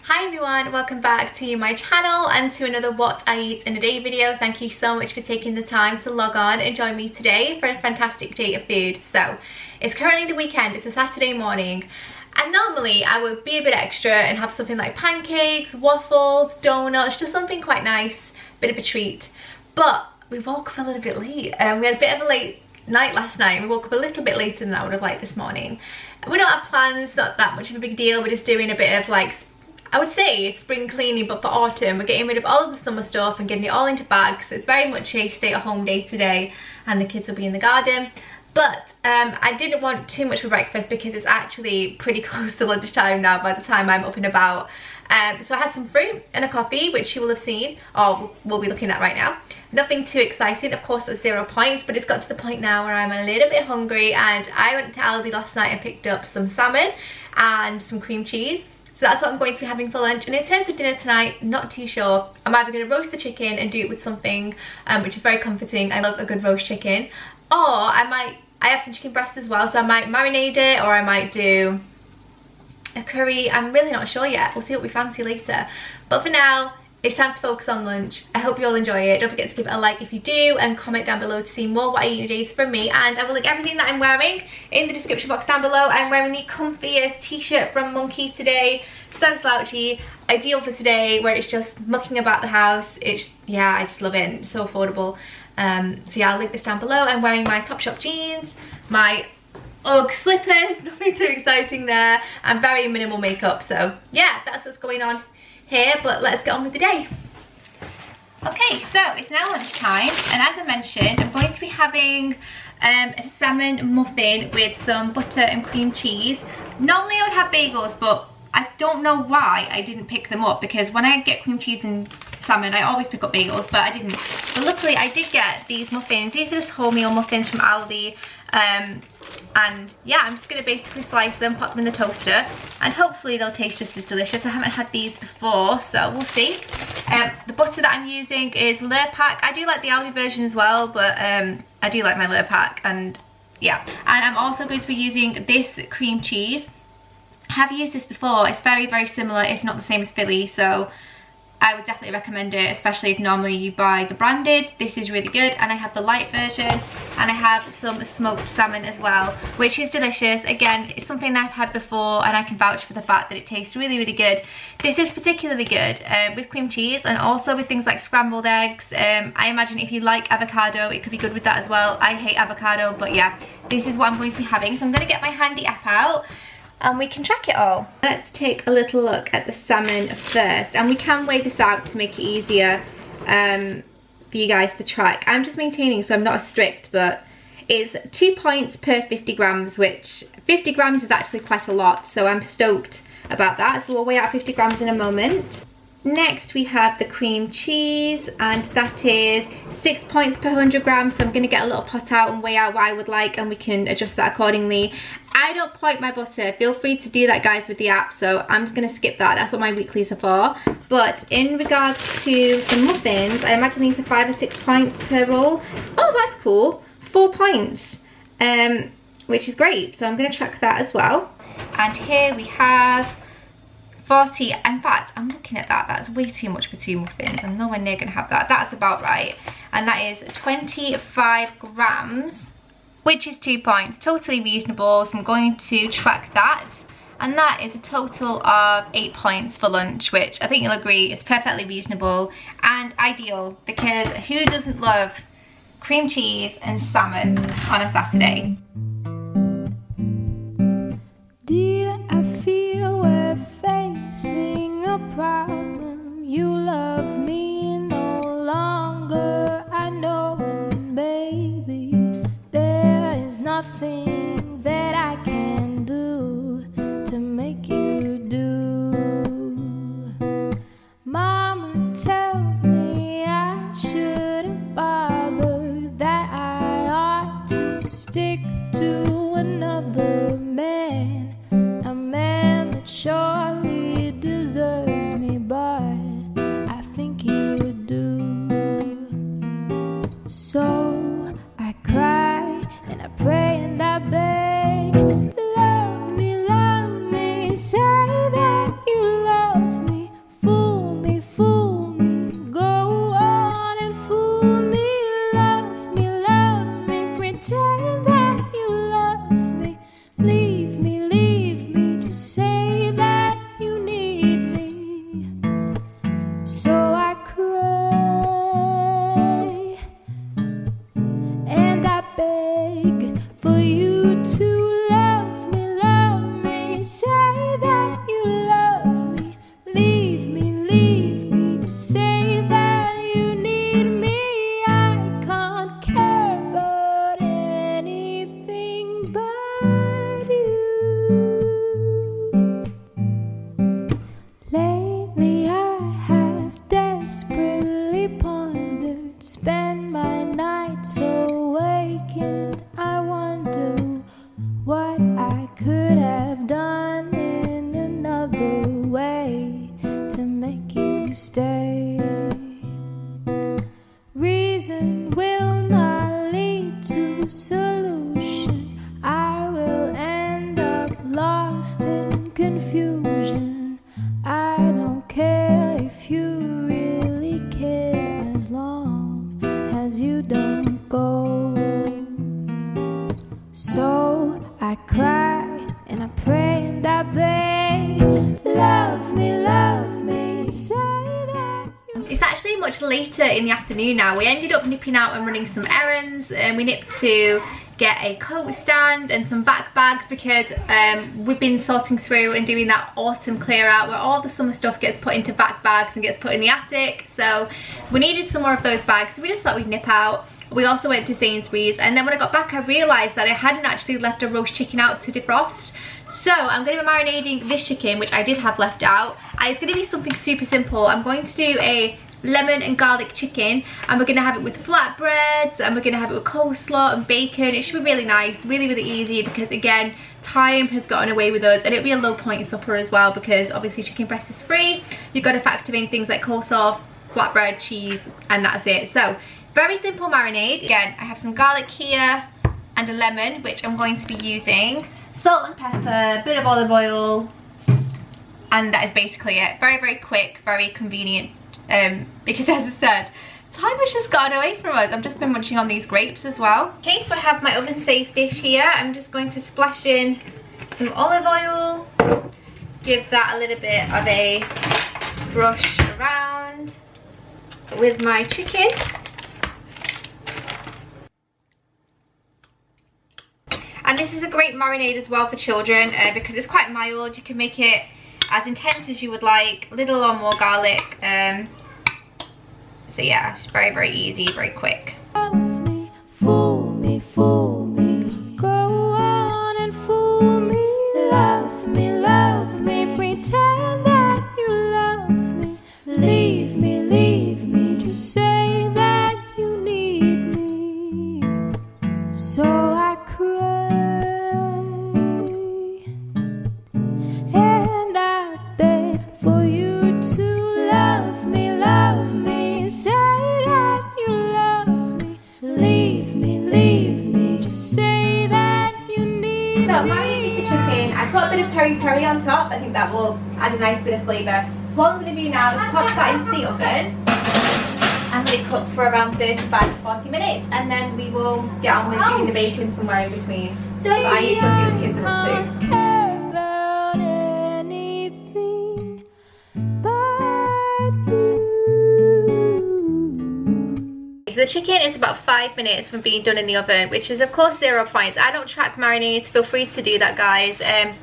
Hi everyone, welcome back to my channel and to another what I eat in a day video. Thank you so much for taking the time to log on and join me today for a fantastic day of food. So it's currently the weekend, it's a Saturday morning, and normally I would be a bit extra and have something like pancakes, waffles, donuts, just something quite nice, bit of a treat. But we woke up a little bit late and we had a bit of a late night last night. We woke up a little bit later than I would have liked this morning. We don't have plans, not that much of a big deal. We're just doing a bit of like, I would say spring cleaning, but for autumn. We're getting rid of all of the summer stuff and getting it all into bags. So it's very much a stay-at-home day today, and the kids will be in the garden. But I didn't want too much for breakfast because it's actually pretty close to lunchtime now by the time I'm up and about. So I had some fruit and a coffee, which you will have seen, or we'll be looking at right now. Nothing too exciting, of course, at 0 points, but it's got to the point now where I'm a little bit hungry, and I went to Aldi last night and picked up some salmon and some cream cheese. So that's what I'm going to be having for lunch. And in terms of dinner tonight, not too sure. I'm either going to roast the chicken and do it with something which is very comforting. I love a good roast chicken. Or I have some chicken breast as well, so I might marinate it, or I might do a curry. I'm really not sure yet. We'll see what we fancy later. But for now, it's time to focus on lunch. I hope you all enjoy it. Don't forget to give it a like if you do, and comment down below to see more what I eat in days from me. And I will link everything that I'm wearing in the description box down below. I'm wearing the comfiest t-shirt from Monkey today. So slouchy, ideal for today where it's just mucking about the house. Yeah, I just love it. It's so affordable. So yeah, I'll link this down below. I'm wearing my Topshop jeans, my Ugg slippers, nothing too exciting there, and very minimal makeup. So yeah, that's what's going on here, but let's get on with the day. Okay, so it's now lunchtime, and as I mentioned, I'm going to be having a salmon muffin with some butter and cream cheese. Normally I would have bagels, but I don't know why I didn't pick them up, because when I get cream cheese and salmon I always pick up bagels, but I didn't. But luckily I did get these muffins. These are just wholemeal muffins from Aldi. And yeah, I'm just going to basically slice them, pop them in the toaster, and hopefully they'll taste just as delicious. I haven't had these before, so we'll see. The butter that I'm using is Lurpak. I do like the Aldi version as well, but I do like my Lurpak, and yeah. And I'm also going to be using this cream cheese. I have used this before. It's very, very similar, if not the same as Philly, so I would definitely recommend it, especially if normally you buy the branded. This is really good, and I have the light version, and I have some smoked salmon as well, which is delicious. Again, it's something that I've had before, and I can vouch for the fact that it tastes really, really good. This is particularly good with cream cheese, and also with things like scrambled eggs. I imagine if you like avocado, it could be good with that as well. I hate avocado, but yeah, this is what I'm going to be having. So I'm going to get my handy app out, and we can track it all. Let's take a little look at the salmon first, and we can weigh this out to make it easier for you guys to track. I'm just maintaining, so I'm not as strict, but it's 2 points per 50 grams, which 50 grams is actually quite a lot, so I'm stoked about that. So we'll weigh out 50 grams in a moment. Next we have the cream cheese, and that is 6 points per 100 grams. So I'm going to get a little pot out and weigh out what I would like, and we can adjust that accordingly. I don't point my butter. Feel free to do that, guys, with the app, so I'm just going to skip that. That's what my weeklies are for. But in regards to the muffins, I imagine these are 5 or 6 points per roll. Oh, that's cool. 4 points, which is great. So I'm going to track that as well. And here we have 40. In fact, I'm looking at that. That's way too much for 2 muffins. I'm nowhere near going to have that. That's about right. And that is 25 grams, which is 2 points. Totally reasonable. So I'm going to track that. And that is a total of 8 points for lunch, which I think you'll agree is perfectly reasonable and ideal, because who doesn't love cream cheese and salmon on a Saturday? Dear, I feel we're facing a problem. You love me no longer, I know, and baby, there is nothing that I can do to make you do. Mama tells me I shouldn't bother, that I ought to stick to make you stay. Reason will not lead to solution. I will end up lost in confusion. I don't care if you really care, as long as you don't go. So I cry and I pray and I beg, love me, say that you... It's actually much later in the afternoon now. We ended up nipping out and running some errands, and we nipped to get a coat stand and some back bags because we've been sorting through and doing that autumn clear out where all the summer stuff gets put into back bags and gets put in the attic. So we needed some more of those bags, so we just thought we'd nip out. We also went to Sainsbury's, and then when I got back I realised that I hadn't actually left a roast chicken out to defrost. So I'm going to be marinating this chicken, which I did have left out, and it's going to be something super simple. I'm going to do a lemon and garlic chicken, and we're going to have it with flatbreads, and we're going to have it with coleslaw and bacon. It should be really nice, really easy, because again, time has gotten away with us, and it'll be a low point supper as well, because obviously chicken breast is free. You've got to factor in things like coleslaw, flatbread, cheese, and that's it. So very simple marinade. Again, I have some garlic here and a lemon, which I'm going to be using. Salt and pepper, a bit of olive oil, and that is basically it. Very quick, very convenient, because as I said, time has just gotten away from us. I've just been munching on these grapes as well. Okay, so I have my oven safe dish here. I'm just going to splash in some olive oil, give that a little bit of a brush around with my chicken. And this is a great marinade as well for children because it's quite mild. You can make it as intense as you would like, little or more garlic. So yeah, it's very easy, very quick. Love me, fool me, go on and fool me. Love me, pretend that you love me. Leave me, just say that you need me. So I cry and I beg for you to love me, say that you love me. Leave me, just say that you need So me. marinating the chicken, I've got a bit of peri on top. I think that will add a nice bit of flavour. So what I'm going to do now is pop that into the oven and let it cook for around 35 to 40 minutes, and then we will get on with doing the bacon somewhere in between. So I need to go see what the kids are up to. Can't care about anything but you. So the chicken is about 5 minutes from being done in the oven, which is of course 0 points. I don't track marinades, feel free to do that guys.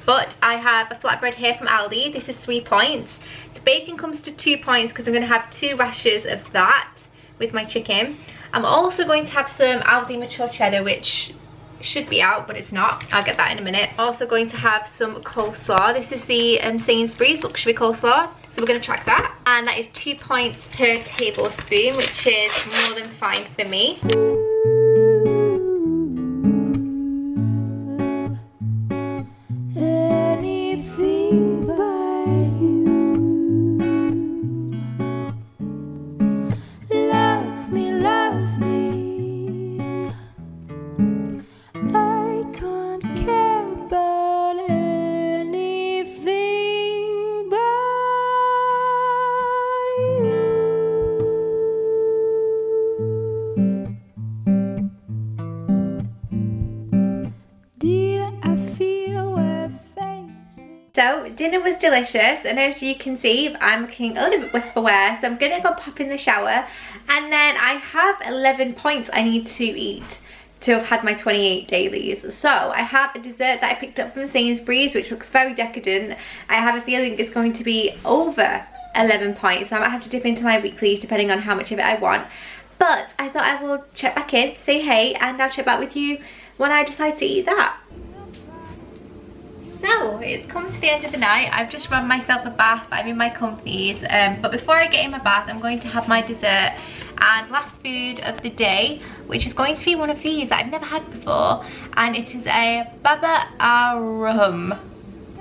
But I have a flatbread here from Aldi. This is 3 points. The bacon comes to 2 points because I'm going to have 2 rashers of that with my chicken. I'm also going to have some Aldi mature cheddar, which should be out, but it's not. I'll get that in a minute. Also going to have some coleslaw. This is the Sainsbury's luxury coleslaw, so we're going to track that. And that is 2 points per tablespoon, which is more than fine for me. Anything but you. Love me. I can't care about anything but you. Dear, I feel we're facing. So dinner was delicious, and as you can see I'm looking a little bit whisper wear, so I'm gonna go pop in the shower, and then I have 11 points I need to eat to have had my 28 dailies. So I have a dessert that I picked up from Sainsbury's, which looks very decadent. I have a feeling it's going to be over 11 points, so I might have to dip into my weeklies depending on how much of it I want. But I thought I will check back in, say hey, and I'll check back with you when I decide to eat that. So it's come to the end of the night. I've just run myself a bath. I'm in my comfies, but before I get in my bath I'm going to have my dessert and last food of the day, which is going to be one of these that I've never had before, and it is a baba arum.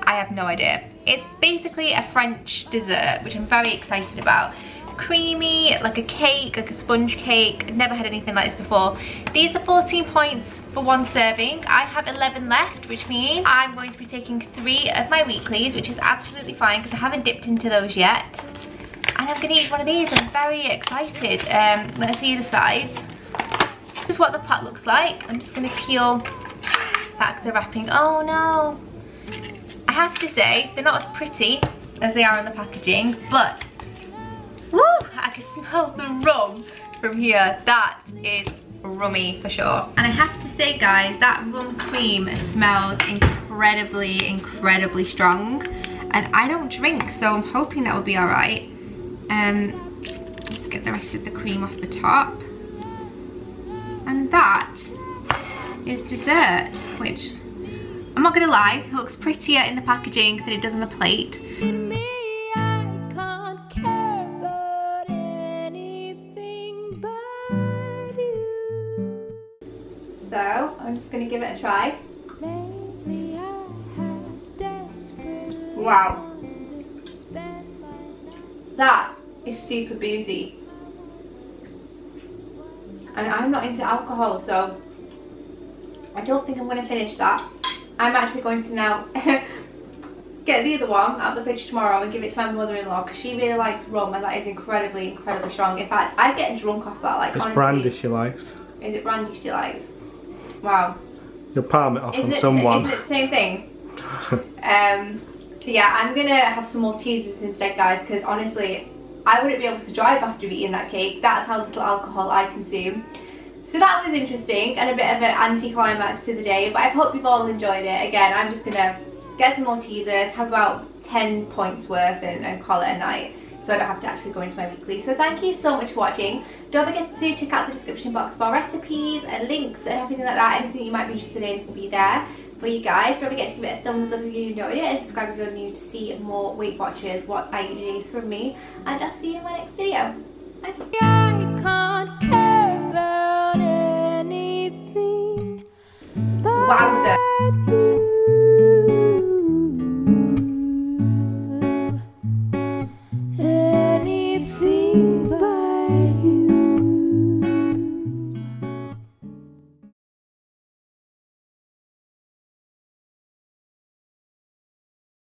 I have no idea. It's basically a French dessert, which I'm very excited about. Creamy, like a cake, like a sponge cake. I've never had anything like this before. These are 14 points for one serving. I have 11 left, which means I'm going to be taking 3 of my weeklies, which is absolutely fine because I haven't dipped into those yet. And I'm gonna eat one of these. I'm very excited. Let's see the size. This is what the pot looks like. I'm just gonna peel back the wrapping. Oh no. I have to say, they're not as pretty as they are on the packaging, but woo, I can smell the rum from here. That is rummy for sure. And I have to say guys, that rum cream smells incredibly strong. And I don't drink, so I'm hoping that will be alright. Let's get the rest of the cream off the top. And that is dessert, which I'm not gonna lie, it looks prettier in the packaging than it does on the plate. So I'm just gonna give it a try. Wow. That is super boozy. And I'm not into alcohol, so I don't think I'm going to finish that. I'm actually going to now get the other one out of the fridge tomorrow and give it to my mother-in-law because she really likes rum and that is incredibly strong. In fact, I get drunk off that. Like, it's honestly, brandy she likes. Is it brandy she likes? Wow. You'll palm it off on someone. Isn't it the same thing? So yeah, I'm gonna have some Maltesers instead, guys, because honestly, I wouldn't be able to drive after eating that cake. That's how little alcohol I consume. So that was interesting and a bit of an anticlimax to the day, but I hope you've all enjoyed it. Again, I'm just gonna get some Maltesers, have about 10 points worth and call it a night, so I don't have to actually go into my weekly. So thank you so much for watching. Don't forget to check out the description box for recipes and links and everything like that. Anything you might be interested in will be there for you guys. Don't forget to give it a thumbs up if you enjoyed it and subscribe if you're new to see more Weight Watchers, what I eat days from me, and I'll see you in my next video. Bye. I can't care about anything but Wowza. you.